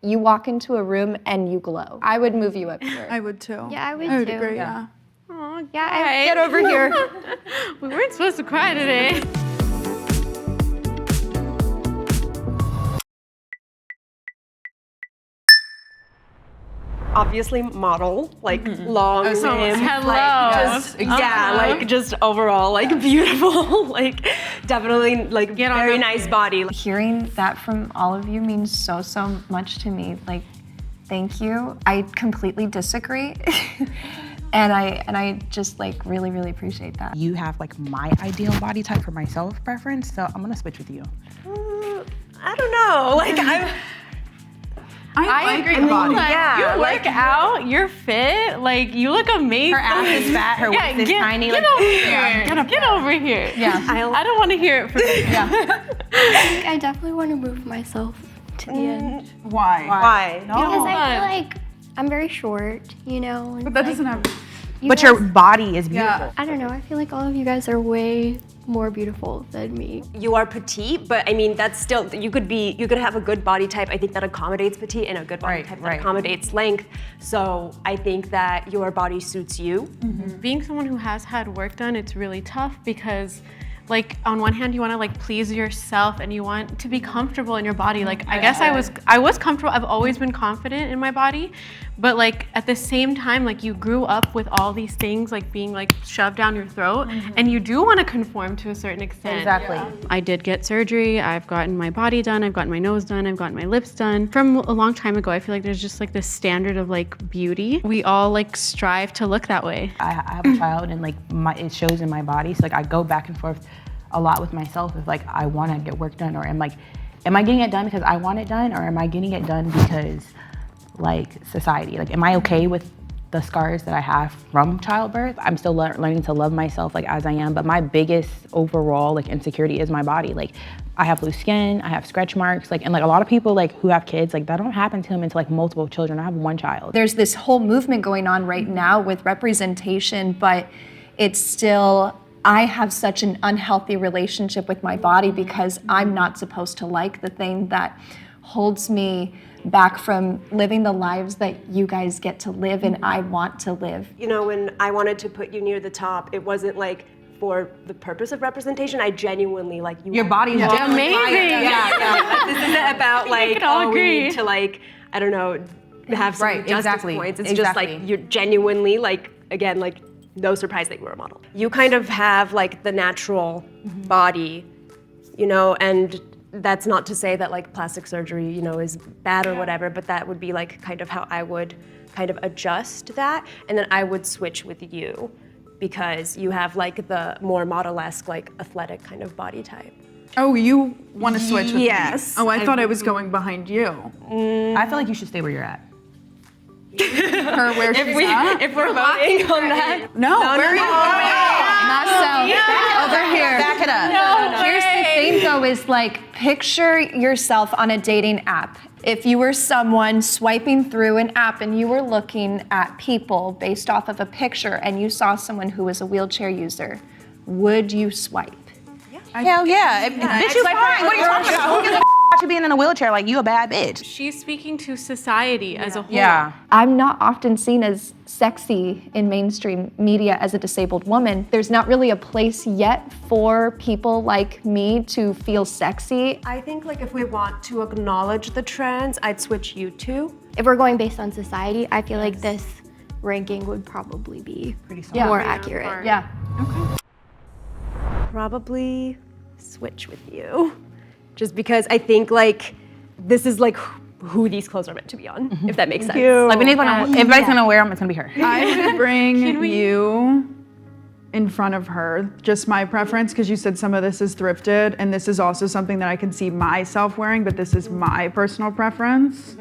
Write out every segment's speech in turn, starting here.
you walk into a room and you glow. I would move you up here. I would too. Yeah, I would I would too. agree, yeah. Oh, yeah, Get over here. We weren't supposed to cry today. Obviously model, like long limbs, Hello. like just overall like beautiful, like definitely like very nice body. Hearing that from all of you means so much to me. Like, thank you. I completely disagree. And I just like really appreciate that. You have like my ideal body type for my self preference, so I'm gonna switch with you. I don't know, like I agree. the body. yeah, You work out, you're fit, like you look amazing. Her ass is fat, her waist is tiny. Get like, over here. Get over here. Yeah. I don't want to hear it from you. I think I definitely want to move myself to the end. Why? why? Because I feel like I'm very short, you know? And But that like, doesn't have. you but guys- your body is beautiful. Yeah. I don't know, I feel like all of you guys are way more beautiful than me. You are petite, but I mean that's still you could have a good body type. I think that accommodates petite and a good body type that accommodates length. So I think that your body suits you. Being someone who has had work done, it's really tough because like on one hand you want to like please yourself and you want to be comfortable in your body. Like I guess I was comfortable. I've always been confident in my body, but like at the same time like you grew up with all these things like being like shoved down your throat and you do want to conform to a certain extent. Exactly. I did get surgery. I've gotten my body done. I've gotten my nose done. I've gotten my lips done. From a long time ago, I feel like there's just like this standard of like beauty. We all like strive to look that way. I have a child and like it shows in my body. So like I go back and forth a lot with myself if like I want to get work done or am I getting it done because I want it done or am I getting it done because like society? Like am I okay with the scars that I have from childbirth? I'm still learning to love myself like as I am, but my biggest overall like insecurity is my body. Like I have loose skin, I have stretch marks, like and like a lot of people like who have kids, like that don't happen to them until like multiple children. I have one child. There's this whole movement going on right now with representation, but it's still, I have such an unhealthy relationship with my body because I'm not supposed to like the thing that holds me back from living the lives that you guys get to live and I want to live. You know, when I wanted to put you near the top, it wasn't like for the purpose of representation. I genuinely like you. Your body is Amazing. Yeah. This isn't about like can all we agree. need to like I don't know have some justice exactly, points. It's just exactly. like you're genuinely like again like no surprise that you were a model. You kind of have like the natural body, you know, and that's not to say that like plastic surgery, you know, is bad or whatever, but that would be like kind of how I would kind of adjust that, and then I would switch with you because you have like the more model-esque, like athletic kind of body type. Oh, you want to switch with me? Yes. Oh, I thought I was going behind you. I feel like you should stay where you're at. Her where she's at? If we're voting on that. No, where are you Not so. Over here. Back it up. Here's the thing though, is like picture yourself on a dating app. If you were someone swiping through an app and you were looking at people based off of a picture and you saw someone who was a wheelchair user, would you swipe? Hell yeah. Bitch, you fine. What are you talking about? Who gives a about you being in a wheelchair? Like, you a bad bitch. She's speaking to society as a whole. Yeah. I'm not often seen as sexy in mainstream media as a disabled woman. There's not really a place yet for people like me to feel sexy. I think like if we want to acknowledge the trends, I'd switch you two. If we're going based on society, I feel like this ranking would probably be more accurate. Yeah. Probably switch with you. Just because I think like this is like who these clothes are meant to be on, if that makes sense. Like, if anybody's gonna wear them, it's gonna be her. I would bring you in front of her, just my preference, because you said some of this is thrifted, and this is also something that I can see myself wearing, but this is my personal preference.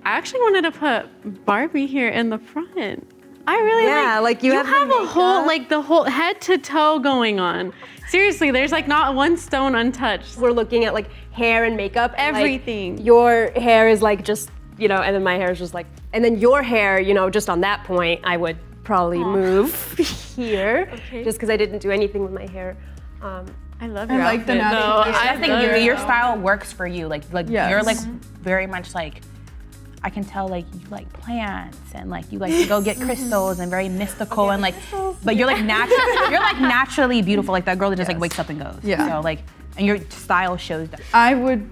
I actually wanted to put Barbie here in the front. I really like you have a whole like the whole head to toe going on. Seriously, there's like not one stone untouched. We're looking at like hair and makeup. And, Everything. Like, your hair is like just, you know, and then my hair is just like, and then your hair, you know, just on that point, I would probably move here, just because I didn't do anything with my hair. I love I your like the outfit, natural. though. I think love your style works for you. Like Yes. you're like very much like, I can tell like you like plants and like you like to go get crystals and very mystical and like, but you're like naturally beautiful. Like that girl that just like wakes up and goes. Yeah. So like, and your style shows that. I would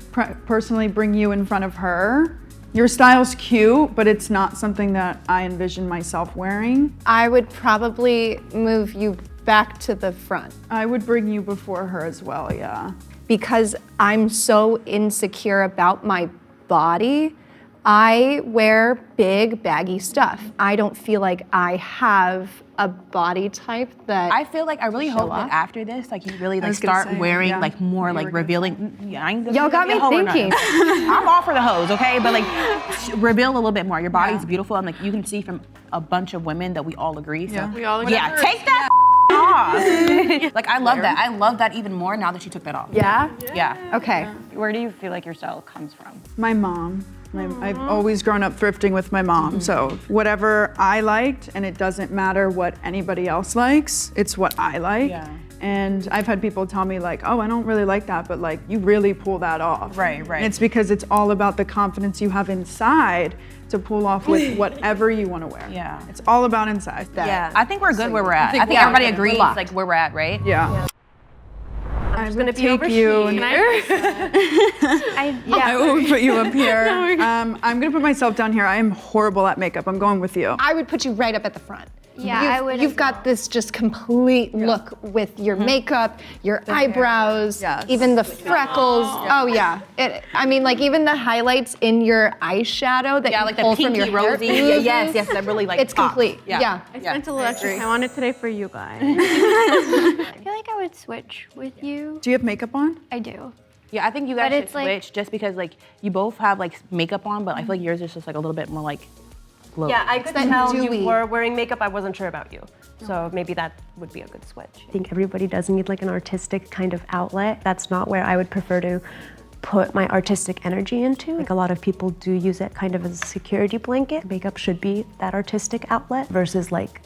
personally bring you in front of her. Your style's cute, but it's not something that I envision myself wearing. I would probably move you back to the front I would bring you before her as well, yeah. because I'm so insecure about my body. I wear big, baggy stuff. I don't feel like I have a body type that I feel like I really hope that after this, like you really like was gonna start say, wearing yeah. like more You like were gonna revealing. Yeah, I ain't gonna Y'all got be a me hoe or nothing. thinking. I'm all for the hoes, okay? But like reveal a little bit more. Your body's beautiful, and like you can see from a bunch of women that we all agree. So Yeah. We all agree. yeah, take that off. Like I love that. I love that even more now that she took that off. Yeah? Yeah. Okay. Where do you feel like your style comes from? My mom. I've always grown up thrifting with my mom, so whatever I liked, and it doesn't matter what anybody else likes, it's what I like. Yeah. And I've had people tell me like, oh, I don't really like that, but like you really pull that off. Right, right. And it's because it's all about the confidence you have inside to pull off with whatever you want to wear. Yeah. It's all about inside. Yeah. I think we're good where we're at. I think we're everybody good. agrees We're locked. like where we're at, right? Yeah. I'm just gonna be Take over you. here. Can I? I will put you up here. I'm gonna put myself down here. I am horrible at makeup. I'm going with you. I would put you right up at the front. Yeah, You've, I would. You've as got well. this just complete look with your makeup, your eyebrows, Yes. even the freckles. Oh yeah. I mean, like even the highlights in your eyeshadow that Yeah, you like the pull from your pinky hair. rosy. Yeah, yes, that really like It's pops. complete. Yeah. I spent a little extra time on it today for you guys. I feel like I would switch with you. Do you have makeup on? I do. Yeah, I think you guys But should it's like- switch just because like you both have like makeup on, but I feel like yours is just like a little bit more like glow. Yeah, I could that tell dewy. you were wearing makeup. I wasn't sure about you. So maybe that would be a good switch. I think everybody does need like an artistic kind of outlet. That's not where I would prefer to put my artistic energy into. Like a lot of people do use it kind of as a security blanket. Makeup should be that artistic outlet versus like,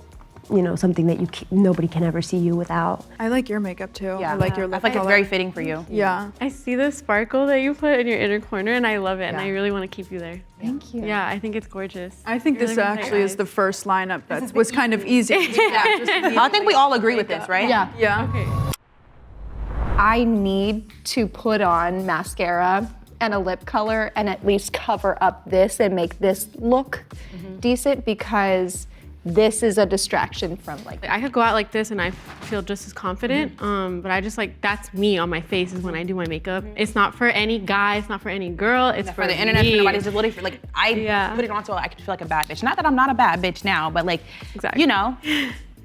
you know, something that nobody can ever see you without. I like your makeup too. Yeah. I like your I lip feel like it's color. very fitting for you. Yeah. I see the sparkle that you put in your inner corner, and I love it, and I really want to keep you there. Thank you. Yeah, I think it's gorgeous. I think You're this really good actually is eyes. the first lineup that was kind of easy. I think we all agree with this, right? Yeah. Yeah. Okay. I need to put on mascara and a lip color and at least cover up this and make this look decent because this is a distraction from like I could go out like this and I feel just as confident, but I just like, that's me on my face is when I do my makeup. It's not for any guy, it's not for any girl, it's For the internet, me. for nobody's just literally for like I Yeah. put it on so I can feel like a bad bitch. Not that I'm not a bad bitch now, but like Exactly. you know,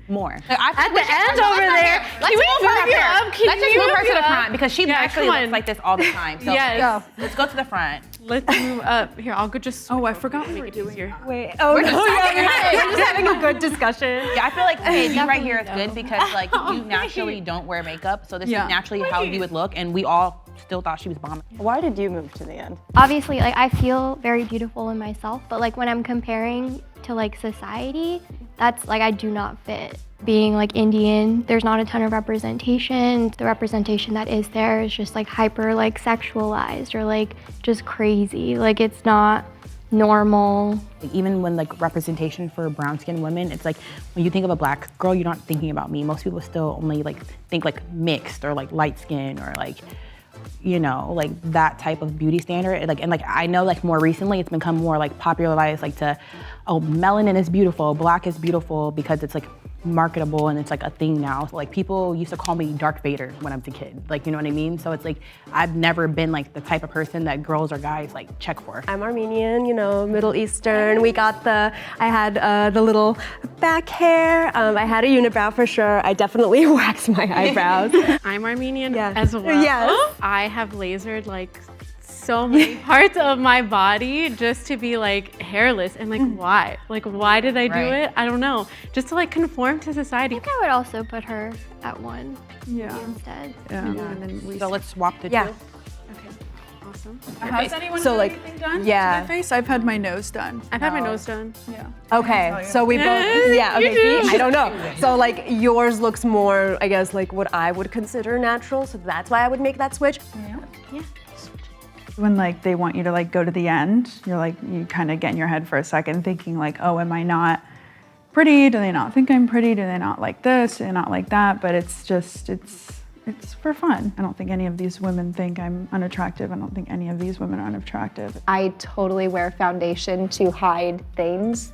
more. Like, At the end over there. Let's Can we move her move up you here. up? Can Let's just you move her move to the you front up? because she Yeah, actually come looks on. like this all the time. So Yes. let's go to the front. Let's move up. Here, I'll go just. Oh, I forgot we make were it doing easier. Wait, oh We're no, just talking yeah, about we're just having a good discussion. Yeah, I feel like okay, you right here is good because like you naturally don't wear makeup, so this Yeah. is naturally how you would look, and we all still thought she was bombing. Why did you move to the end? Obviously, like I feel very beautiful in myself, but like when I'm comparing to like society, that's like I do not fit. Being like Indian, there's not a ton of representation. The representation that is there is just like hyper like sexualized or like just crazy. Like it's not normal. Like, even when like representation for brown skinned women, it's like when you think of a black girl, you're not thinking about me. Most people still only like think like mixed or like light skin or like, you know, like that type of beauty standard. Like and like I know like more recently it's become more like popularized like to, oh, melanin is beautiful, black is beautiful because it's like marketable and it's like a thing now. So, like people used to call me Darth Vader when I was a kid. Like, you know what I mean? So it's like I've never been like the type of person that girls or guys like check for. I'm Armenian, you know, Middle Eastern. We got I had the little back hair. I had a unibrow for sure. I definitely waxed my eyebrows. I'm Armenian Yeah. as well. Yes. I have lasered like so many parts of my body just to be like hairless and like why? Like why did I do Right. it? I don't know. Just to like conform to I society. think I would also put her at one Yeah. instead. Yeah. And then we So let's swap the Yeah. two. Awesome. Has anyone So, had like, anything done yeah. to my face? I've had my nose done. I've had my nose done. Yeah. Okay, so we both, yeah, okay, see, I don't know. So like yours looks more, I guess, like what I would consider natural, so that's why I would make that switch. When like they want you to like go to the end, you're like, you kind of get in your head for a second thinking like, oh, am I not pretty? Do they not think I'm pretty? Do they not like this? Do they not like that? But it's just, it's for fun. I don't think any of these women think I'm unattractive. I don't think any of these women are unattractive. I totally wear foundation to hide things.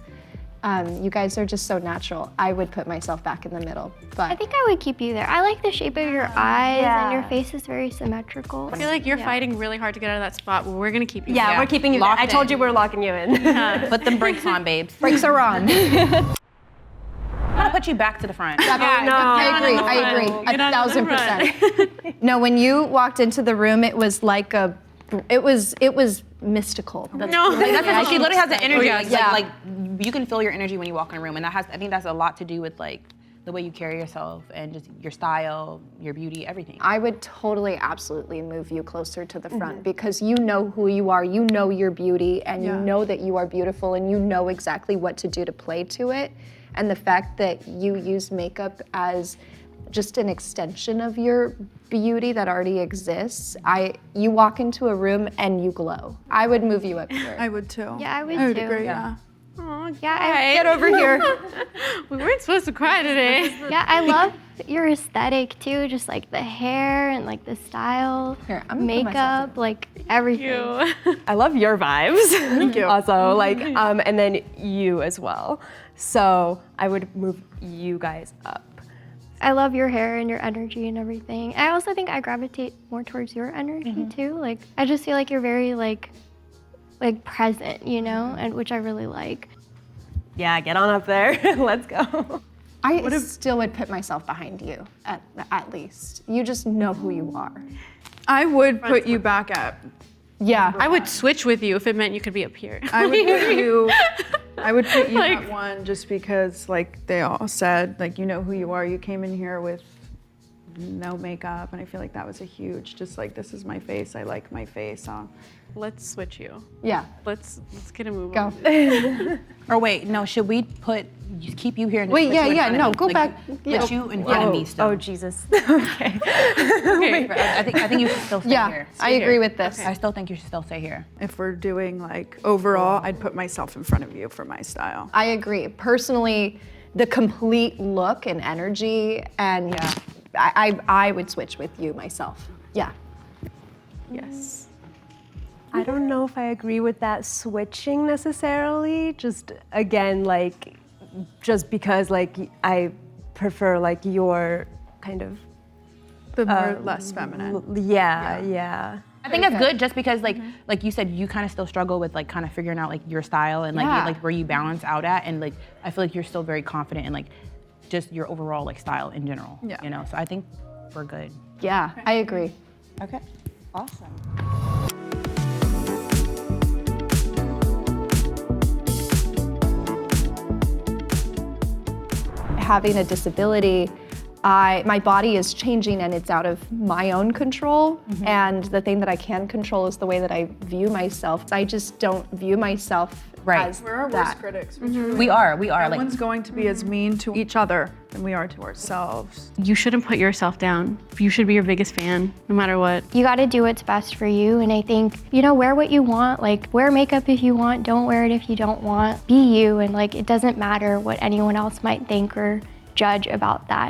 You guys are just so natural. I would put myself back in the middle, but I think I would keep you there. I like the shape of your eyes and your face is very symmetrical. I feel like you're fighting really hard to get out of that spot, but we're gonna keep you. Yeah, we're keeping you Locked I told in. you we're locking you in. Put them brakes on, babes. brakes are on. I'm gonna put you back to the front. I agree, 1,000%. No, when you walked into the room, it was like it was mystical. No. That's how she literally has the energy. Yeah. Like you can feel your energy when you walk in a room, and I think that's a lot to do with like the way you carry yourself and just your style, your beauty, everything. I would totally, absolutely move you closer to the front because you know who you are, you know your beauty, and you know that you are beautiful, and you know exactly what to do to play to it. And the fact that you use makeup as just an extension of your beauty that already exists, you walk into a room and you glow. I would move you up here. I would too. Yeah, I would I would too. agree, yeah. Oh, Get over here. We weren't supposed to cry today. Yeah, I love your aesthetic too, just like the hair and like the style, Here, I'm gonna put myself makeup, like everything. I love your vibes. Thank you. Also, like, and then you as well. So I would move you guys up. I love your hair and your energy and everything. I also think I gravitate more towards your energy too. Like I just feel like you're very like present, you know, and which I really like. Yeah, get on up there. Let's go. I still would put myself behind you, at least. You just know who you are. I would put you back up. Yeah. I would switch with you if it meant you could be up here. I would put you at one just because like they all said, like, you know who you are. You came in here with no makeup, and I feel like that was a huge, just like, this is my face. I like my face. Let's switch you. Yeah. Let's get a move Go. on. Or wait, no, should we keep you here and just Wait, put you in front of no, me? go Like, back. Put you in front of me still. Oh, Jesus. Okay. I think you should still stay Yeah, here. I agree with this. I still think you should still stay here. If we're doing like overall, I'd put myself in front of you for my style. I agree. Personally, the complete look and energy, and I would switch with you myself. Yeah. Yes. I don't know if I agree with that switching necessarily. Just again, like, just because like I prefer like your kind of The more less feminine. yeah. I think that's good just because like you said, you kind of still struggle with like kind of figuring out like your style and like like where you balance out at, and like I feel like you're still very confident in like just your overall like style in general. Yeah. You know, so I think we're good. Yeah, I agree. Okay. Awesome. Having a disability, my body is changing and it's out of my own control. And the thing that I can control is the way that I view myself. I just don't view myself as We're our that. worst critics. We are. No Like one's going to be as mean to each other than we are to ourselves. You shouldn't put yourself down. You should be your biggest fan, no matter what. You got to do what's best for you, and I think, you know, wear what you want. Like, wear makeup if you want, don't wear it if you don't want. Be you, and like, it doesn't matter what anyone else might think or judge about that.